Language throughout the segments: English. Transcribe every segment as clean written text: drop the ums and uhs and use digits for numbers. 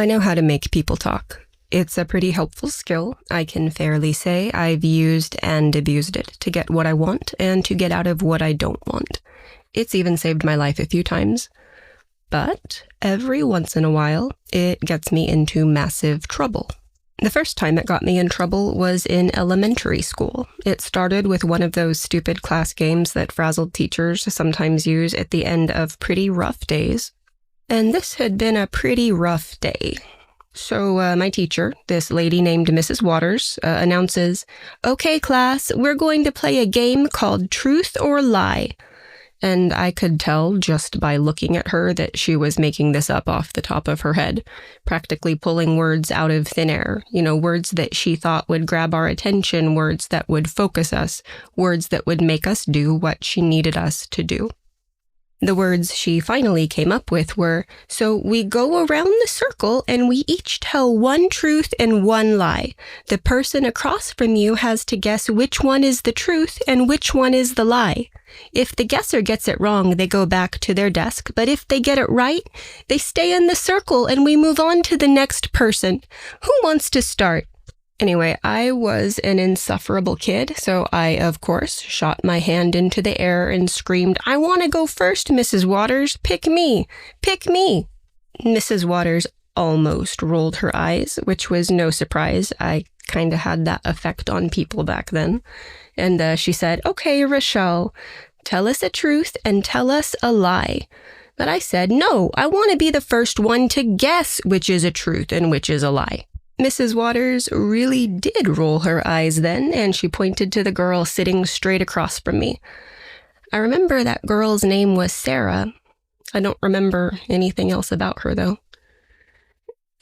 I know how to make people talk. It's a pretty helpful skill. I can fairly say I've used and abused it to get what I want and to get out of what I don't want. It's even saved my life a few times. But every once in a while, it gets me into massive trouble. The first time it got me in trouble was in elementary school. It started with one of those stupid class games that frazzled teachers sometimes use at the end of pretty rough days. And this had been a pretty rough day. So my teacher, this lady named Mrs. Waters, announces, "Okay, class, we're going to play a game called Truth or Lie." And I could tell just by looking at her that she was making this up off the top of her head, practically pulling words out of thin air, words that she thought would grab our attention, words that would focus us, words that would make us do what she needed us to do. The words she finally came up with were, "So we go around the circle and we each tell one truth and one lie. The person across from you has to guess which one is the truth and which one is the lie. If the guesser gets it wrong, they go back to their desk, but if they get it right, they stay in the circle and we move on to the next person. Who wants to start?" Anyway, I was an insufferable kid, so I, of course, shot my hand into the air and screamed, "I want to go first, Mrs. Waters. Pick me. Pick me." Mrs. Waters almost rolled her eyes, which was no surprise. I kind of had that effect on people back then. And she said, "Okay, Rochelle, tell us a truth and tell us a lie." But I said, "No, I want to be the first one to guess which is a truth and which is a lie." Mrs. Waters really did roll her eyes then, and she pointed to the girl sitting straight across from me. I remember that girl's name was Sarah. I don't remember anything else about her, though.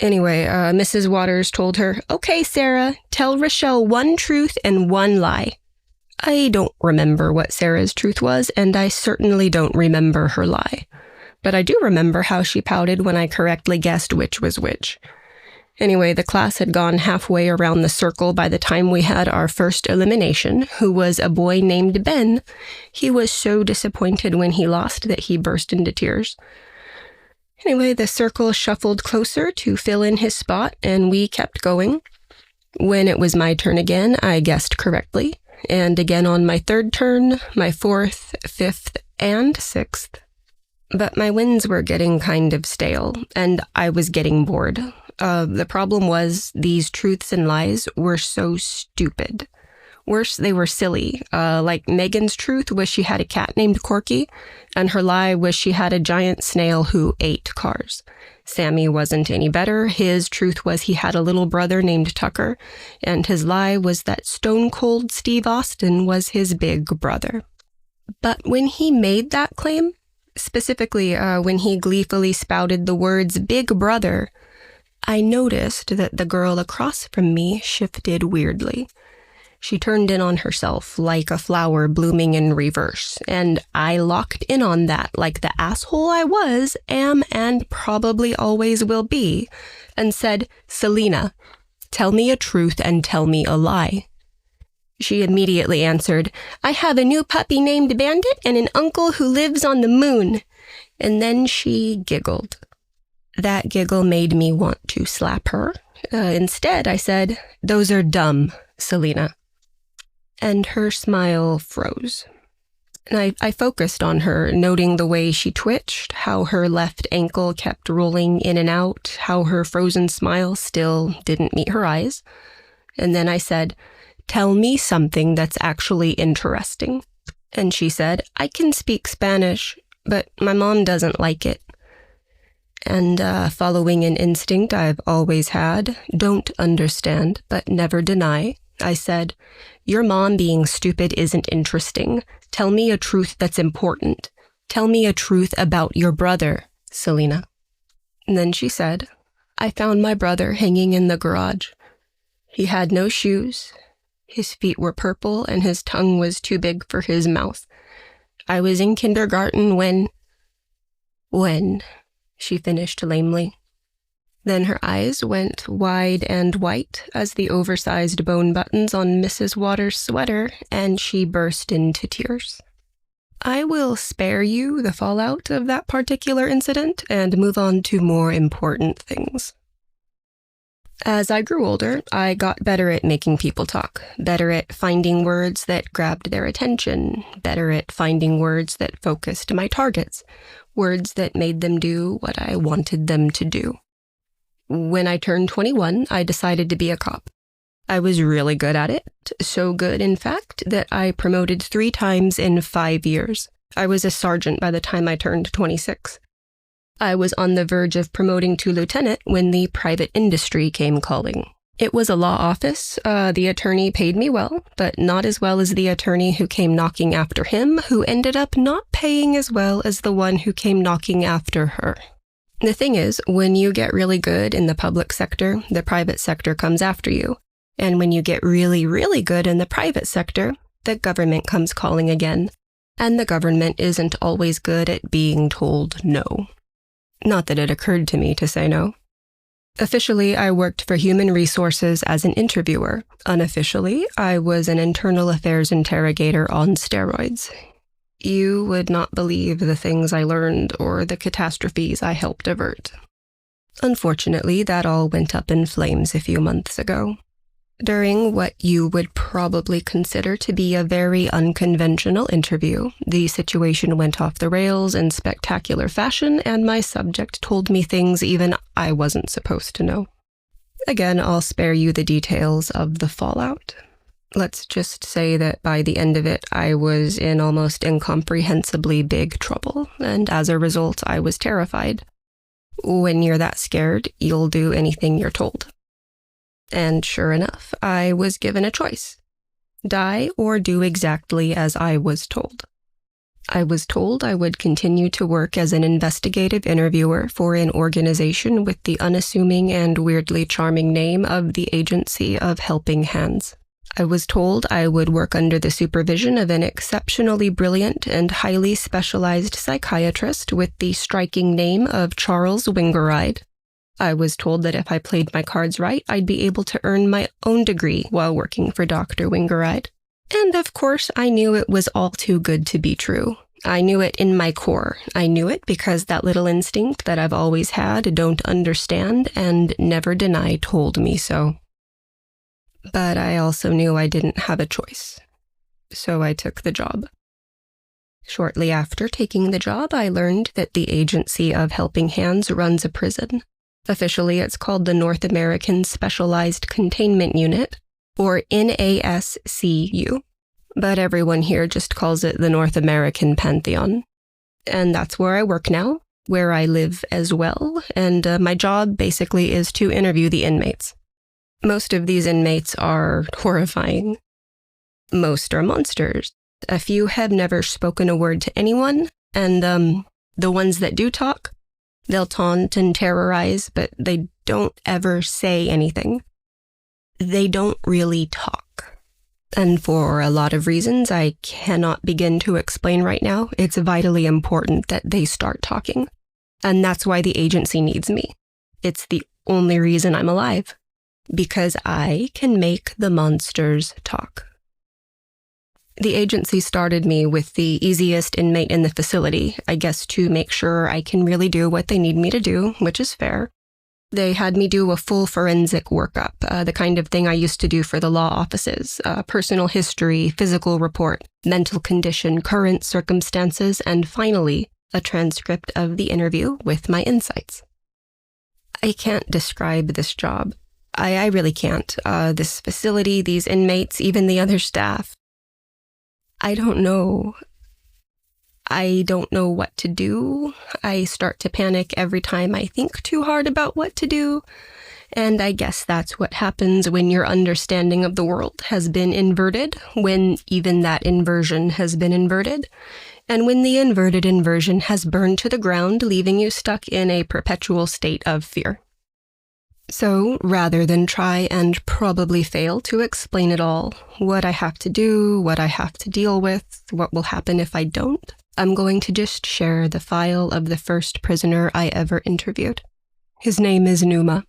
Anyway, Mrs. Waters told her, "Okay, Sarah, tell Rochelle one truth and one lie." I don't remember what Sarah's truth was, and I certainly don't remember her lie. But I do remember how she pouted when I correctly guessed which was which. Anyway, the class had gone halfway around the circle by the time we had our first elimination, who was a boy named Ben. He was so disappointed when he lost that he burst into tears. Anyway, the circle shuffled closer to fill in his spot, and we kept going. When it was my turn again, I guessed correctly. And again on my third turn, my fourth, fifth, and sixth. But my wins were getting kind of stale, and I was getting bored. The problem was these truths and lies were so stupid. Worse, they were silly. Like Megan's truth was she had a cat named Corky, and her lie was she had a giant snail who ate cars. Sammy wasn't any better. His truth was he had a little brother named Tucker, and his lie was that Stone Cold Steve Austin was his big brother. But when he made that claim, specifically when he gleefully spouted the words "big brother," I noticed that the girl across from me shifted weirdly. She turned in on herself like a flower blooming in reverse, and I locked in on that like the asshole I was, am, and probably always will be, and said, "Selena, tell me a truth and tell me a lie." She immediately answered, "I have a new puppy named Bandit and an uncle who lives on the moon." And then she giggled. That giggle made me want to slap her. Instead, I said, "Those are dumb, Selena." And her smile froze. And I focused on her, noting the way she twitched, how her left ankle kept rolling in and out, how her frozen smile still didn't meet her eyes. And then I said, "Tell me something that's actually interesting." And she said, "I can speak Spanish, but my mom doesn't like it." And following an instinct I've always had, don't understand, but never deny, I said, "Your mom being stupid isn't interesting. Tell me a truth that's important. Tell me a truth about your brother, Selena." And then she said, "I found my brother hanging in the garage. He had no shoes. His feet were purple and his tongue was too big for his mouth. I was in kindergarten when, she finished lamely. Then her eyes went wide and white as the oversized bone buttons on Mrs. Waters' sweater, and she burst into tears. I will spare you the fallout of that particular incident and move on to more important things. As I grew older, I got better at making people talk, better at finding words that grabbed their attention, better at finding words that focused my targets, words that made them do what I wanted them to do. When I turned 21, I decided to be a cop. I was really good at it, so good, in fact, that I promoted 3 times in 5 years. I was a sergeant by the time I turned 26. I was on the verge of promoting to lieutenant when the private industry came calling. It was a law office. The attorney paid me well, but not as well as the attorney who came knocking after him, who ended up not paying as well as the one who came knocking after her. The thing is, when you get really good in the public sector, the private sector comes after you. And when you get really, really good in the private sector, the government comes calling again. And the government isn't always good at being told no. Not that it occurred to me to say no. Officially, I worked for Human Resources as an interviewer. Unofficially, I was an internal affairs interrogator on steroids. You would not believe the things I learned or the catastrophes I helped avert. Unfortunately, that all went up in flames a few months ago. During what you would probably consider to be a very unconventional interview, the situation went off the rails in spectacular fashion, and my subject told me things even I wasn't supposed to know. Again, I'll spare you the details of the fallout. Let's just say that by the end of it, I was in almost incomprehensibly big trouble, and as a result, I was terrified. When you're that scared, you'll do anything you're told. And sure enough, I was given a choice. Die or do exactly as I was told. I was told I would continue to work as an investigative interviewer for an organization with the unassuming and weirdly charming name of the Agency of Helping Hands. I was told I would work under the supervision of an exceptionally brilliant and highly specialized psychiatrist with the striking name of Charles Wingeride. I was told that if I played my cards right, I'd be able to earn my own degree while working for Dr. Wingeride. And of course, I knew it was all too good to be true. I knew it in my core. I knew it because that little instinct that I've always had, don't understand, and never deny told me so. But I also knew I didn't have a choice. So I took the job. Shortly after taking the job, I learned that the Agency of Helping Hands runs a prison. Officially, it's called the North American Specialized Containment Unit, or NASCU. But everyone here just calls it the North American Pantheon. And that's where I work now, where I live as well, and my job basically is to interview the inmates. Most of these inmates are horrifying. Most are monsters. A few have never spoken a word to anyone, and the ones that do talk, they'll taunt and terrorize, but they don't ever say anything. They don't really talk. And for a lot of reasons I cannot begin to explain right now, it's vitally important that they start talking. And that's why the agency needs me. It's the only reason I'm alive. Because I can make the monsters talk. The agency started me with the easiest inmate in the facility, I guess to make sure I can really do what they need me to do, which is fair. They had me do a full forensic workup, the kind of thing I used to do for the law offices, personal history, physical report, mental condition, current circumstances, and finally, a transcript of the interview with my insights. I can't describe this job. I really can't. This facility, these inmates, even the other staff. I don't know. I don't know what to do. I start to panic every time I think too hard about what to do. And I guess that's what happens when your understanding of the world has been inverted, when even that inversion has been inverted, and when the inverted inversion has burned to the ground, leaving you stuck in a perpetual state of fear. So, rather than try and probably fail to explain it all, what I have to do, what I have to deal with, what will happen if I don't, I'm going to just share the file of the first prisoner I ever interviewed. His name is Numa.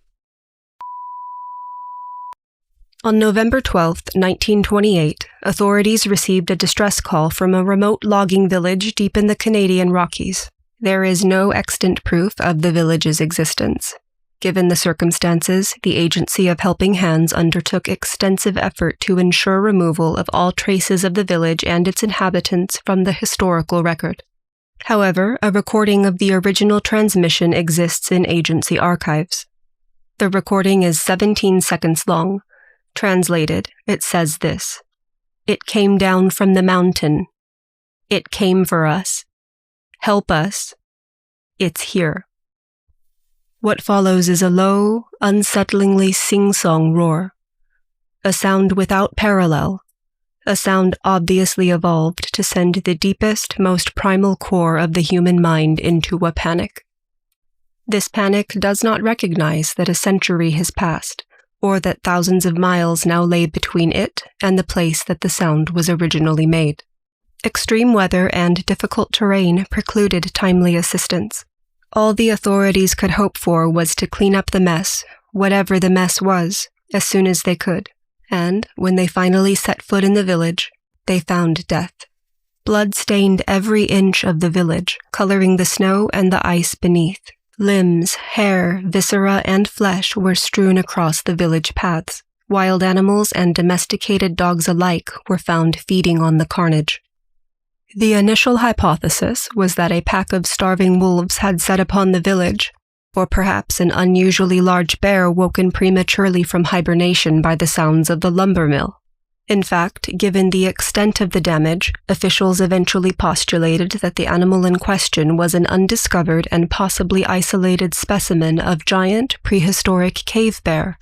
On November 12, 1928, authorities received a distress call from a remote logging village deep in the Canadian Rockies. There is no extant proof of the village's existence. Given the circumstances, the Agency of Helping Hands undertook extensive effort to ensure removal of all traces of the village and its inhabitants from the historical record. However, a recording of the original transmission exists in agency archives. The recording is 17 seconds long. Translated, it says this: "It came down from the mountain. It came for us. Help us. It's here." What follows is a low, unsettlingly sing-song roar. A sound without parallel. A sound obviously evolved to send the deepest, most primal core of the human mind into a panic. This panic does not recognize that a century has passed, or that thousands of miles now lay between it and the place that the sound was originally made. Extreme weather and difficult terrain precluded timely assistance. All the authorities could hope for was to clean up the mess, whatever the mess was, as soon as they could. And when they finally set foot in the village, they found death. Blood stained every inch of the village, coloring the snow and the ice beneath. Limbs, hair, viscera, and flesh were strewn across the village paths. Wild animals and domesticated dogs alike were found feeding on the carnage. The initial hypothesis was that a pack of starving wolves had set upon the village, or perhaps an unusually large bear woken prematurely from hibernation by the sounds of the lumber mill. In fact, given the extent of the damage, officials eventually postulated that the animal in question was an undiscovered and possibly isolated specimen of giant prehistoric cave bear.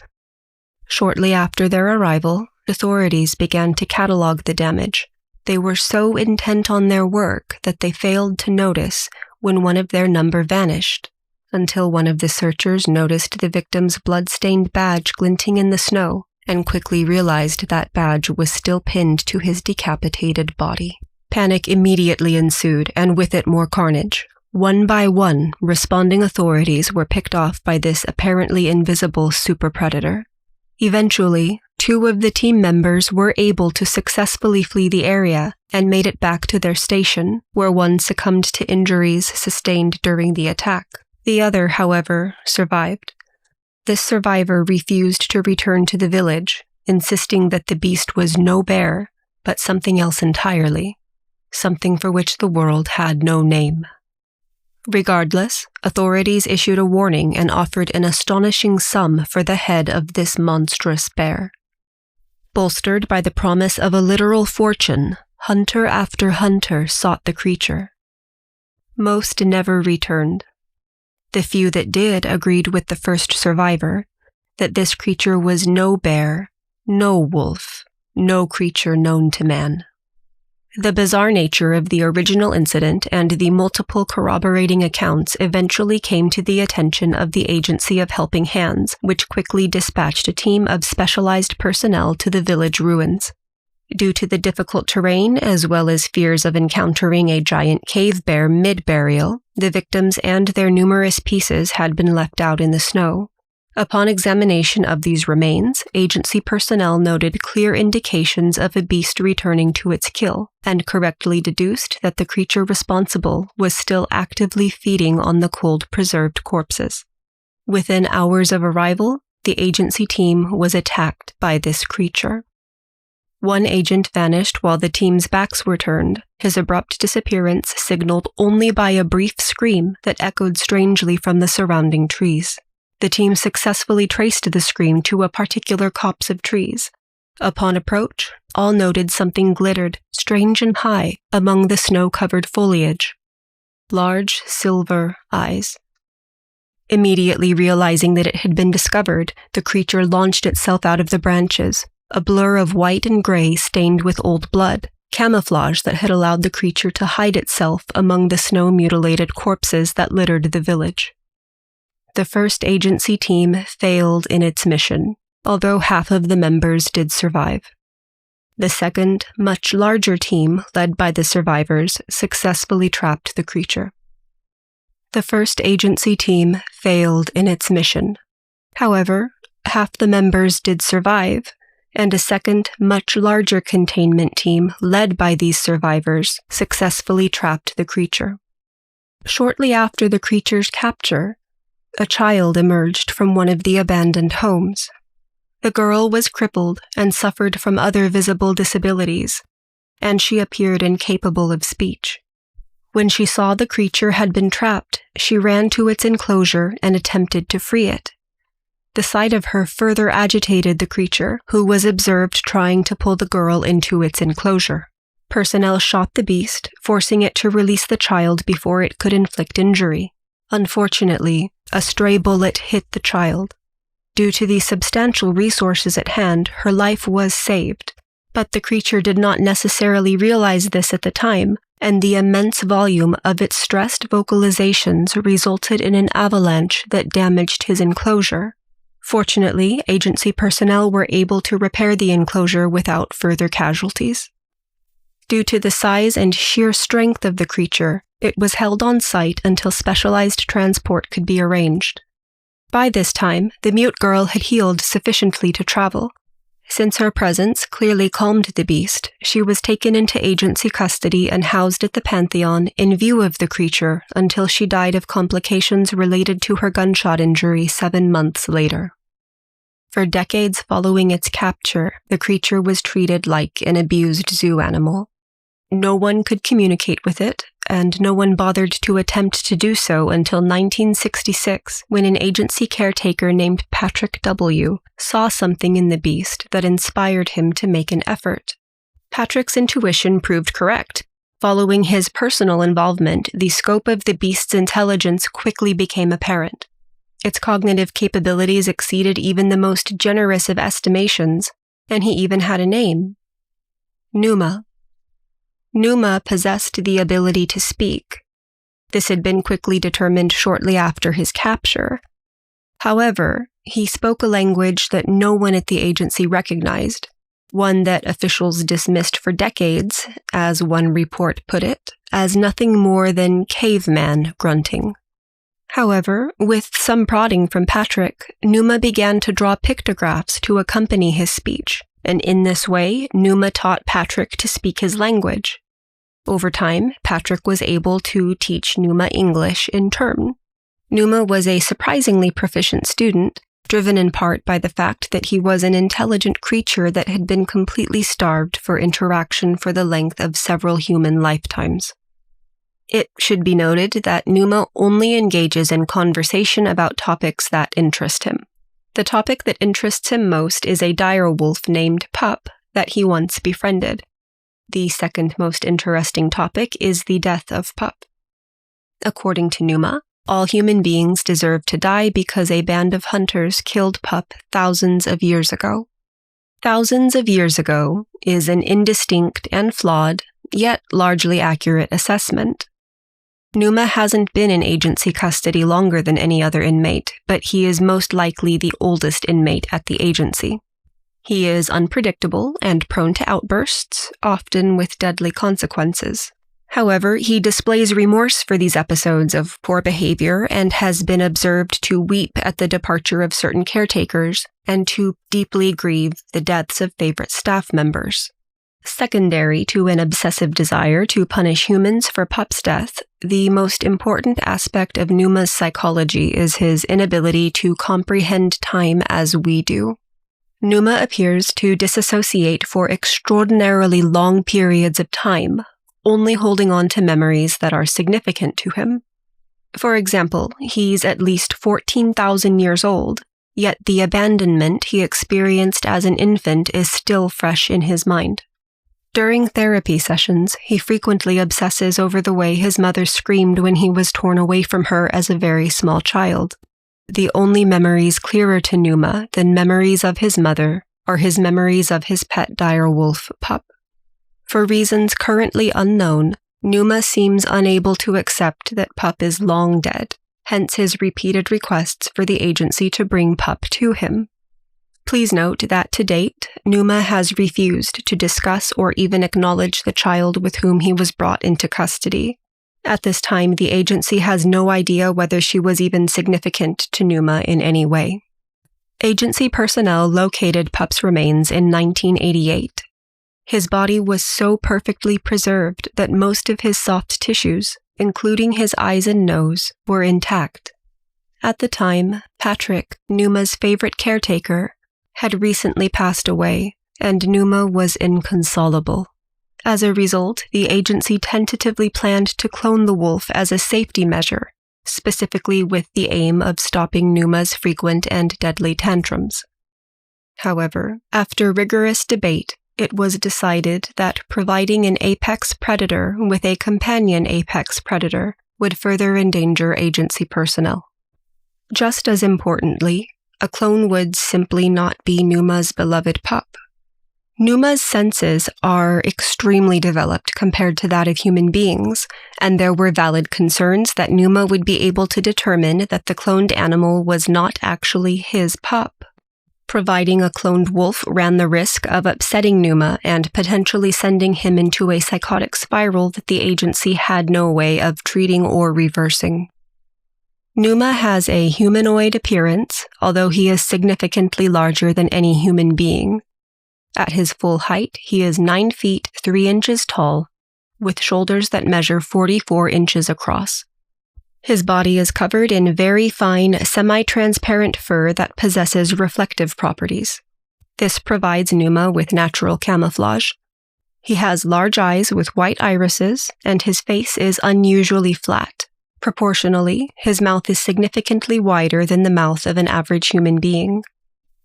Shortly after their arrival, authorities began to catalog the damage. They were so intent on their work that they failed to notice when one of their number vanished, until one of the searchers noticed the victim's blood-stained badge glinting in the snow and quickly realized that badge was still pinned to his decapitated body. Panic immediately ensued, and with it more carnage. One by one, responding authorities were picked off by this apparently invisible super predator. Eventually, 2 of the team members were able to successfully flee the area and made it back to their station, where one succumbed to injuries sustained during the attack. The other, however, survived. This survivor refused to return to the village, insisting that the beast was no bear, but something else entirely, something for which the world had no name. Regardless, authorities issued a warning and offered an astonishing sum for the head of this monstrous bear. Bolstered by the promise of a literal fortune, hunter after hunter sought the creature. Most never returned. The few that did agreed with the first survivor that this creature was no bear, no wolf, no creature known to man. The bizarre nature of the original incident and the multiple corroborating accounts eventually came to the attention of the Agency of Helping Hands, which quickly dispatched a team of specialized personnel to the village ruins. Due to the difficult terrain, as well as fears of encountering a giant cave bear mid-burial, the victims and their numerous pieces had been left out in the snow. Upon examination of these remains, agency personnel noted clear indications of a beast returning to its kill, and correctly deduced that the creature responsible was still actively feeding on the cold preserved corpses. Within hours of arrival, the agency team was attacked by this creature. One agent vanished while the team's backs were turned, his abrupt disappearance signaled only by a brief scream that echoed strangely from the surrounding trees. The team successfully traced the scream to a particular copse of trees. Upon approach, all noted something glittered, strange and high, among the snow-covered foliage. Large, silver eyes. Immediately realizing that it had been discovered, the creature launched itself out of the branches, a blur of white and gray stained with old blood, camouflage that had allowed the creature to hide itself among the snow-mutilated corpses that littered the village. The first agency team failed in its mission, although half of the members did survive. The second, much larger team, led by the survivors, successfully trapped the creature. The first agency team failed in its mission. However, half the members did survive, and a second, much larger containment team, led by these survivors, successfully trapped the creature. Shortly after the creature's capture, A child emerged from one of the abandoned homes. The girl was crippled and suffered from other visible disabilities, and she appeared incapable of speech. When she saw the creature had been trapped, she ran to its enclosure and attempted to free it. The sight of her further agitated the creature, who was observed trying to pull the girl into its enclosure. Personnel shot the beast, forcing it to release the child before it could inflict injury. Unfortunately, a stray bullet hit the child. Due to the substantial resources at hand, her life was saved, but the creature did not necessarily realize this at the time, and the immense volume of its stressed vocalizations resulted in an avalanche that damaged his enclosure. Fortunately, agency personnel were able to repair the enclosure without further casualties. Due to the size and sheer strength of the creature, it was held on site until specialized transport could be arranged. By this time, the mute girl had healed sufficiently to travel. Since her presence clearly calmed the beast, she was taken into agency custody and housed at the Pantheon in view of the creature until she died of complications related to her gunshot injury 7 months later. For decades following its capture, the creature was treated like an abused zoo animal. No one could communicate with it, and no one bothered to attempt to do so until 1966, when an agency caretaker named Patrick W. saw something in the beast that inspired him to make an effort. Patrick's intuition proved correct. Following his personal involvement, the scope of the beast's intelligence quickly became apparent. Its cognitive capabilities exceeded even the most generous of estimations, and he even had a name: Numa. Numa possessed the ability to speak. This had been quickly determined shortly after his capture. However, he spoke a language that no one at the agency recognized, one that officials dismissed for decades, as one report put it, as nothing more than caveman grunting. However, with some prodding from Patrick, Numa began to draw pictographs to accompany his speech, and in this way, Numa taught Patrick to speak his language. Over time, Patrick was able to teach Numa English in turn. Numa was a surprisingly proficient student, driven in part by the fact that he was an intelligent creature that had been completely starved for interaction for the length of several human lifetimes. It should be noted that Numa only engages in conversation about topics that interest him. The topic that interests him most is a direwolf named Pup that he once befriended. The second most interesting topic is the death of Pup. According to Numa, all human beings deserve to die because a band of hunters killed Pup thousands of years ago. Thousands of years ago is an indistinct and flawed, yet largely accurate assessment. Numa hasn't been in agency custody longer than any other inmate, but he is most likely the oldest inmate at the agency. He is unpredictable and prone to outbursts, often with deadly consequences. However, he displays remorse for these episodes of poor behavior and has been observed to weep at the departure of certain caretakers and to deeply grieve the deaths of favorite staff members. Secondary to an obsessive desire to punish humans for Pup's death, the most important aspect of Numa's psychology is his inability to comprehend time as we do. Numa appears to disassociate for extraordinarily long periods of time, only holding on to memories that are significant to him. For example, he's at least 14,000 years old, yet the abandonment he experienced as an infant is still fresh in his mind. During therapy sessions, he frequently obsesses over the way his mother screamed when he was torn away from her as a very small child. The only memories clearer to Numa than memories of his mother are his memories of his pet direwolf, Pup. For reasons currently unknown, Numa seems unable to accept that Pup is long dead, hence his repeated requests for the agency to bring Pup to him. Please note that to date, Numa has refused to discuss or even acknowledge the child with whom he was brought into custody. At this time, the agency has no idea whether she was even significant to Numa in any way. Agency personnel located Pup's remains in 1988. His body was so perfectly preserved that most of his soft tissues, including his eyes and nose, were intact. At the time, Patrick, Numa's favorite caretaker, had recently passed away, and Numa was inconsolable. As a result, the agency tentatively planned to clone the wolf as a safety measure, specifically with the aim of stopping Numa's frequent and deadly tantrums. However, after rigorous debate, it was decided that providing an apex predator with a companion apex predator would further endanger agency personnel. Just as importantly, a clone would simply not be Numa's beloved pup. Numa's senses are extremely developed compared to that of human beings, and there were valid concerns that Numa would be able to determine that the cloned animal was not actually his pup. Providing a cloned wolf ran the risk of upsetting Numa and potentially sending him into a psychotic spiral that the agency had no way of treating or reversing. Numa has a humanoid appearance, although he is significantly larger than any human being. At his full height, he is 9 feet 3 inches tall, with shoulders that measure 44 inches across. His body is covered in very fine, semi-transparent fur that possesses reflective properties. This provides Numa with natural camouflage. He has large eyes with white irises, and his face is unusually flat. Proportionally, his mouth is significantly wider than the mouth of an average human being.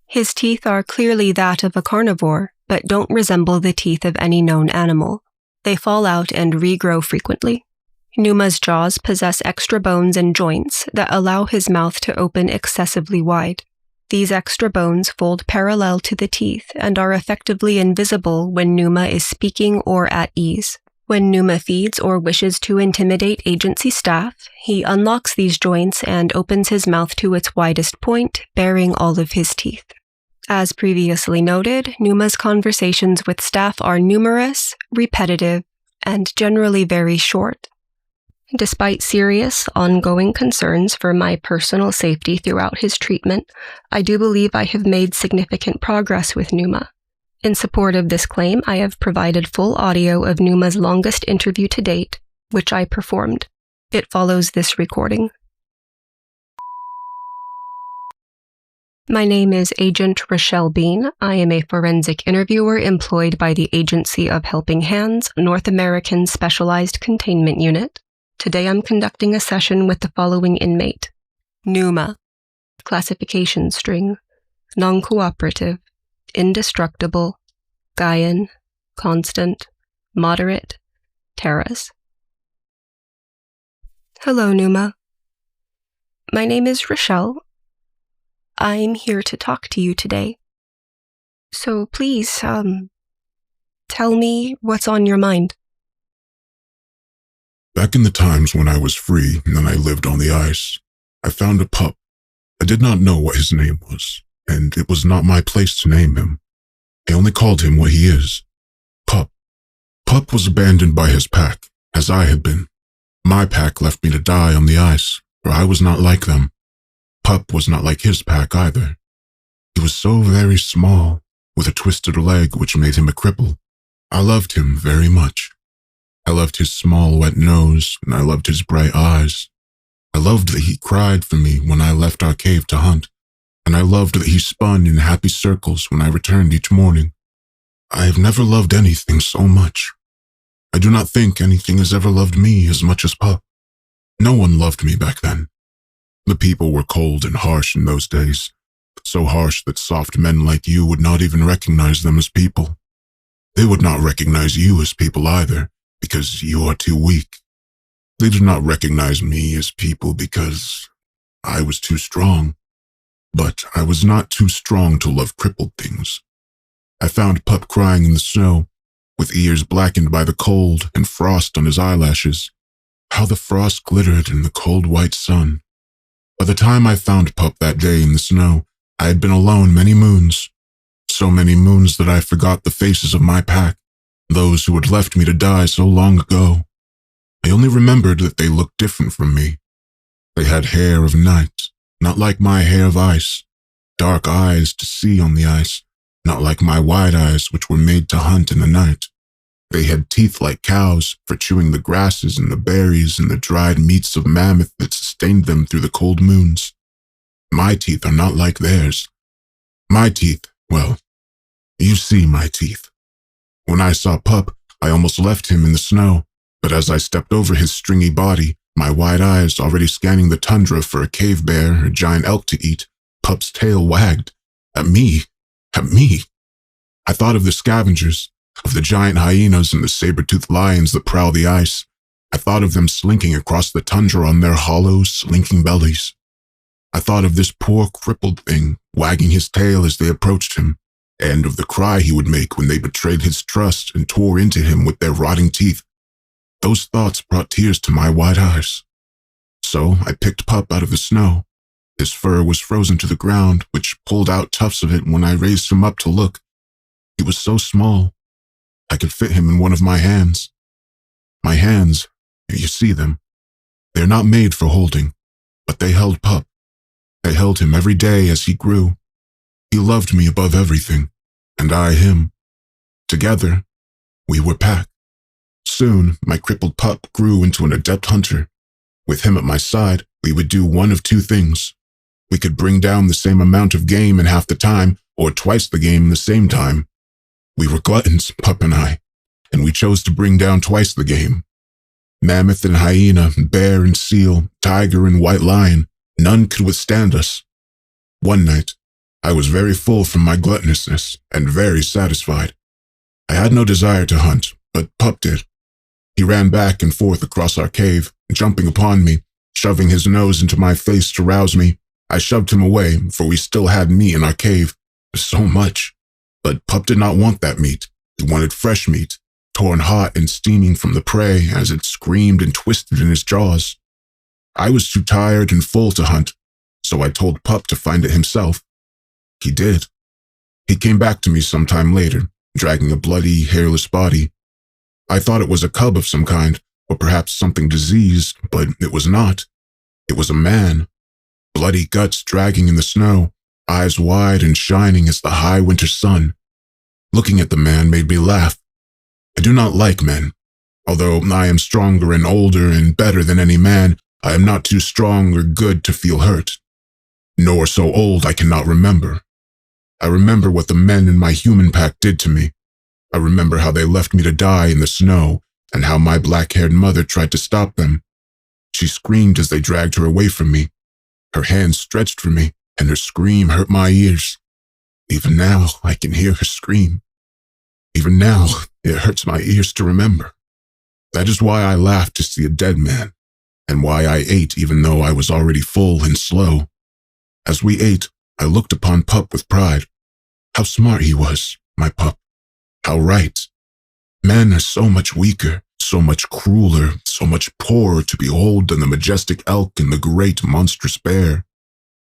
His teeth are clearly that of a carnivore, but don't resemble the teeth of any known animal. They fall out and regrow frequently. Numa's jaws possess extra bones and joints that allow his mouth to open excessively wide. These extra bones fold parallel to the teeth and are effectively invisible when Numa is speaking or at ease. When Numa feeds or wishes to intimidate agency staff, he unlocks these joints and opens his mouth to its widest point, baring all of his teeth. As previously noted, Numa's conversations with staff are numerous, repetitive, and generally very short. Despite serious, ongoing concerns for my personal safety throughout his treatment, I do believe I have made significant progress with Numa. In support of this claim, I have provided full audio of Numa's longest interview to date, which I performed. It follows this recording. My name is Agent Rochelle Bean. I am a forensic interviewer employed by the Agency of Helping Hands, North American Specialized Containment Unit. Today I'm conducting a session with the following inmate. Numa. Classification string. Non-cooperative. Indestructible. Gaian. Constant. Moderate. Terras. Hello, Numa. My name is Rochelle. I'm here to talk to you today. So please, tell me what's on your mind. Back in the times when I was free and I lived on the ice, I found a pup. I did not know what his name was, and it was not my place to name him. I only called him what he is, Pup. Pup was abandoned by his pack, as I had been. My pack left me to die on the ice, for I was not like them. Pup was not like his pack either. He was so very small, with a twisted leg which made him a cripple. I loved him very much. I loved his small wet nose, and I loved his bright eyes. I loved that he cried for me when I left our cave to hunt, and I loved that he spun in happy circles when I returned each morning. I have never loved anything so much. I do not think anything has ever loved me as much as Pup. No one loved me back then. The people were cold and harsh in those days, so harsh that soft men like you would not even recognize them as people. They would not recognize you as people either, because you are too weak. They did not recognize me as people because I was too strong. But I was not too strong to love crippled things. I found Pup crying in the snow, with ears blackened by the cold and frost on his eyelashes. How the frost glittered in the cold white sun. By the time I found Pup that day in the snow, I had been alone many moons. So many moons that I forgot the faces of my pack, those who had left me to die so long ago. I only remembered that they looked different from me. They had hair of night, not like my hair of ice, dark eyes to see on the ice, not like my wide eyes which were made to hunt in the night. They had teeth like cows for chewing the grasses and the berries and the dried meats of mammoth that sustained them through the cold moons. my teeth are not like theirs. My teeth, well, you see my teeth. When I saw Pup, I almost left him in the snow, but as I stepped over his stringy body, my wide eyes already scanning the tundra for a cave bear or giant elk to eat, Pup's tail wagged. At me. At me. I thought of the scavengers, of the giant hyenas and the saber-toothed lions that prowl the ice. I thought of them slinking across the tundra on their hollow, slinking bellies. I thought of this poor crippled thing wagging his tail as they approached him, and of the cry he would make when they betrayed his trust and tore into him with their rotting teeth. Those thoughts brought tears to my wide eyes. So I picked Pup out of the snow. His fur was frozen to the ground, which pulled out tufts of it when I raised him up to look. He was so small, I could fit him in one of my hands. My hands, you see them. They're not made for holding, but they held Pup. They held him every day as he grew. He loved me above everything, and I him. Together, we were pack. Soon, my crippled Pup grew into an adept hunter. With him at my side, we would do one of two things. We could bring down the same amount of game in half the time, or twice the game in the same time. We were gluttons, Pup and I, and we chose to bring down twice the game. Mammoth and hyena, bear and seal, tiger and white lion, none could withstand us. One night, I was very full from my gluttonousness and very satisfied. I had no desire to hunt, but Pup did. He ran back and forth across our cave, jumping upon me, shoving his nose into my face to rouse me. I shoved him away, for we still had meat in our cave. So much. But Pup did not want that meat. He wanted fresh meat, torn hot and steaming from the prey as it screamed and twisted in his jaws. I was too tired and full to hunt, so I told Pup to find it himself. He did. He came back to me sometime later, dragging a bloody, hairless body. I thought it was a cub of some kind, or perhaps something diseased, but it was not. It was a man. Bloody guts dragging in the snow, eyes wide and shining as the high winter sun. Looking at the man made me laugh. I do not like men. Although I am stronger and older and better than any man, I am not too strong or good to feel hurt. Nor so old I cannot remember. I remember what the men in my human pack did to me. I remember how they left me to die in the snow, and how my black-haired mother tried to stop them. She screamed as they dragged her away from me. Her hands stretched for me, and her scream hurt my ears. Even now, I can hear her scream. Even now, it hurts my ears to remember. That is why I laughed to see a dead man, and why I ate even though I was already full and slow. As we ate, I looked upon Pup with pride. How smart he was, my Pup. How right. Men are so much weaker, so much crueler, so much poorer to behold than the majestic elk and the great monstrous bear.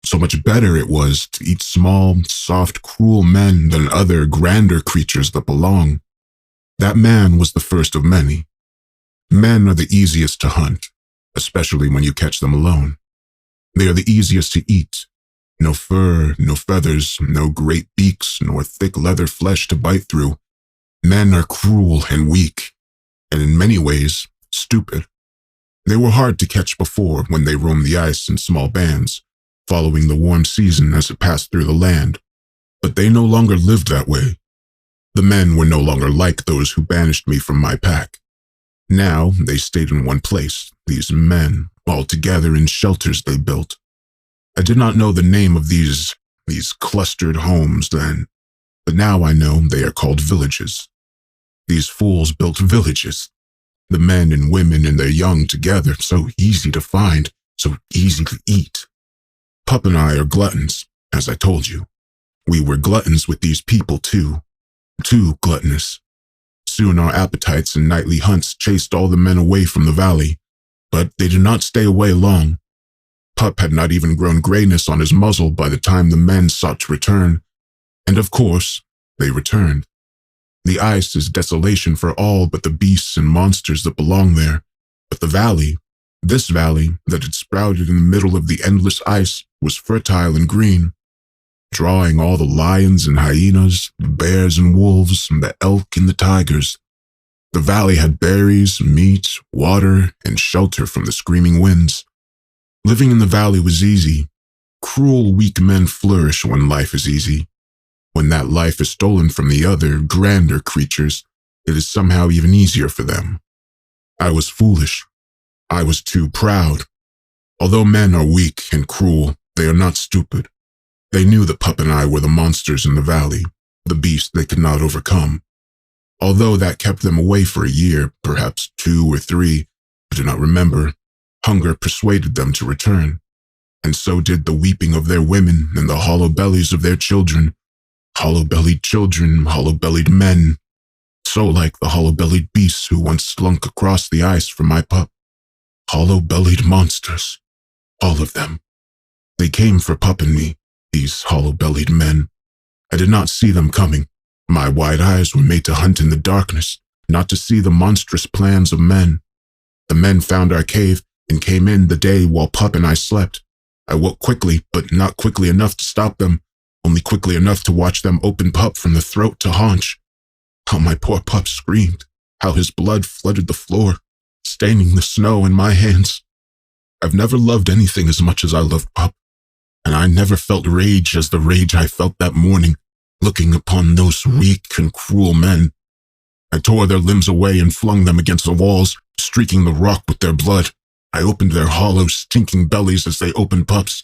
So much better it was to eat small, soft, cruel men than other grander creatures that belong. That man was the first of many. Men are the easiest to hunt, especially when you catch them alone. They are the easiest to eat. No fur, no feathers, no great beaks, nor thick leather flesh to bite through. Men are cruel and weak, and in many ways, stupid. They were hard to catch before when they roamed the ice in small bands, following the warm season as it passed through the land. But they no longer lived that way. The men were no longer like those who banished me from my pack. Now they stayed in one place, these men, all together in shelters they built. I did not know the name of these clustered homes then, but now I know they are called villages. These fools built villages. The men and women and their young together, so easy to find, so easy to eat. Pup and I are gluttons, as I told you. We were gluttons with these people too gluttonous. Soon our appetites and nightly hunts chased all the men away from the valley, but they did not stay away long. Pup had not even grown grayness on his muzzle by the time the men sought to return, and of course, they returned. The ice is desolation for all but the beasts and monsters that belong there, but the valley, this valley that had sprouted in the middle of the endless ice, was fertile and green, drawing all the lions and hyenas, the bears and wolves, and the elk and the tigers. The valley had berries, meat, water, and shelter from the screaming winds. Living in the valley was easy. Cruel, weak men flourish when life is easy. When that life is stolen from the other, grander creatures, it is somehow even easier for them. I was foolish. I was too proud. Although men are weak and cruel, they are not stupid. They knew that Pup and I were the monsters in the valley, the beast they could not overcome. Although that kept them away for a year, perhaps 2 or 3, I do not remember, hunger persuaded them to return. And so did the weeping of their women and the hollow bellies of their children. Hollow-bellied children, hollow-bellied men. So like the hollow-bellied beasts who once slunk across the ice for my Pup. Hollow-bellied monsters. All of them. They came for Pup and me, these hollow-bellied men. I did not see them coming. My wide eyes were made to hunt in the darkness, not to see the monstrous plans of men. The men found our cave and came in the day while Pup and I slept. I woke quickly, but not quickly enough to stop them, only quickly enough to watch them open Pup from the throat to haunch. How my poor Pup screamed, how his blood flooded the floor, staining the snow in my hands. I've never loved anything as much as I loved Pup, and I never felt rage as the rage I felt that morning, looking upon those weak and cruel men. I tore their limbs away and flung them against the walls, streaking the rock with their blood. I opened their hollow, stinking bellies as they opened Pup's.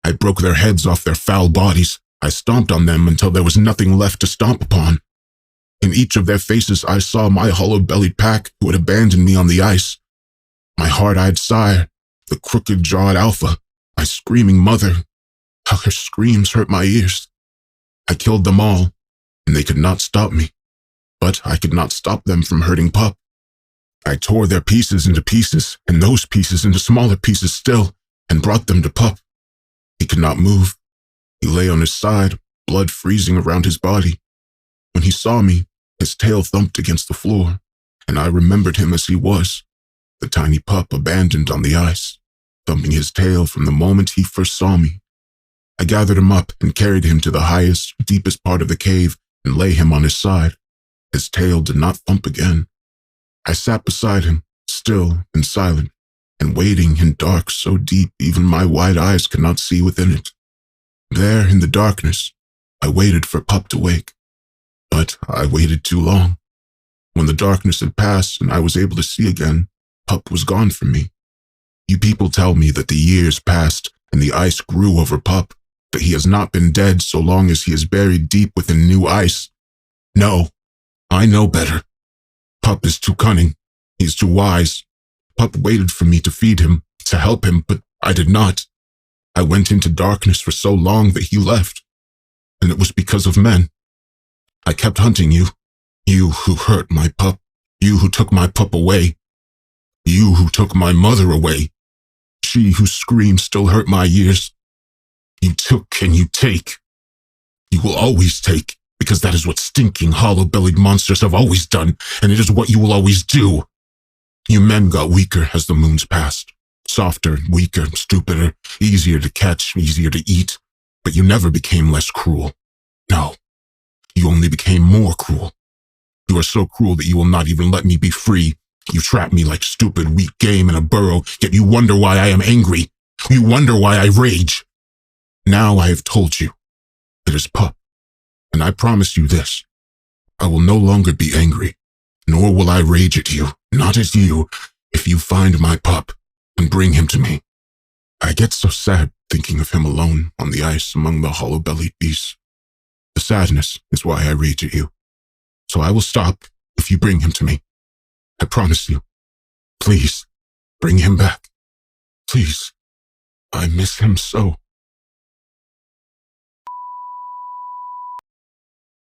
I broke their heads off their foul bodies. I stomped on them until there was nothing left to stomp upon. In each of their faces I saw my hollow-bellied pack who had abandoned me on the ice. My hard-eyed sire, the crooked-jawed alpha, my screaming mother, how her screams hurt my ears. I killed them all, and they could not stop me. But I could not stop them from hurting Pup. I tore their pieces into pieces, and those pieces into smaller pieces still, and brought them to Pup. He could not move. He lay on his side, blood freezing around his body. When he saw me, his tail thumped against the floor, and I remembered him as he was, the tiny Pup abandoned on the ice, thumping his tail from the moment he first saw me. I gathered him up and carried him to the highest, deepest part of the cave and lay him on his side. His tail did not thump again. I sat beside him, still and silent, and waiting in dark so deep even my wide eyes could not see within it. There in the darkness, I waited for Pup to wake. But I waited too long. When the darkness had passed and I was able to see again, Pup was gone from me. You people tell me that the years passed and the ice grew over Pup, but he has not been dead so long as he is buried deep within new ice. No, I know better. Pup is too cunning. He is too wise. Pup waited for me to feed him, to help him, but I did not. I went into darkness for so long that he left, and it was because of men. I kept hunting you, you who hurt my Pup, you who took my Pup away, you who took my mother away, she whose screams still hurt my ears. You took and you take. You will always take, because that is what stinking, hollow-bellied monsters have always done, and it is what you will always do. You men got weaker as the moons passed. Softer, weaker, stupider, easier to catch, easier to eat. But you never became less cruel. No, you only became more cruel. You are so cruel that you will not even let me be free. You trap me like stupid, weak game in a burrow, yet you wonder why I am angry. You wonder why I rage. Now I have told you. It is Pup. And I promise you this. I will no longer be angry, nor will I rage at you, not at you, if you find my Pup and bring him to me. I get so sad thinking of him alone on the ice among the hollow-bellied beasts. The sadness is why I rage at you. So I will stop if you bring him to me. I promise you. Please, bring him back. Please. I miss him so.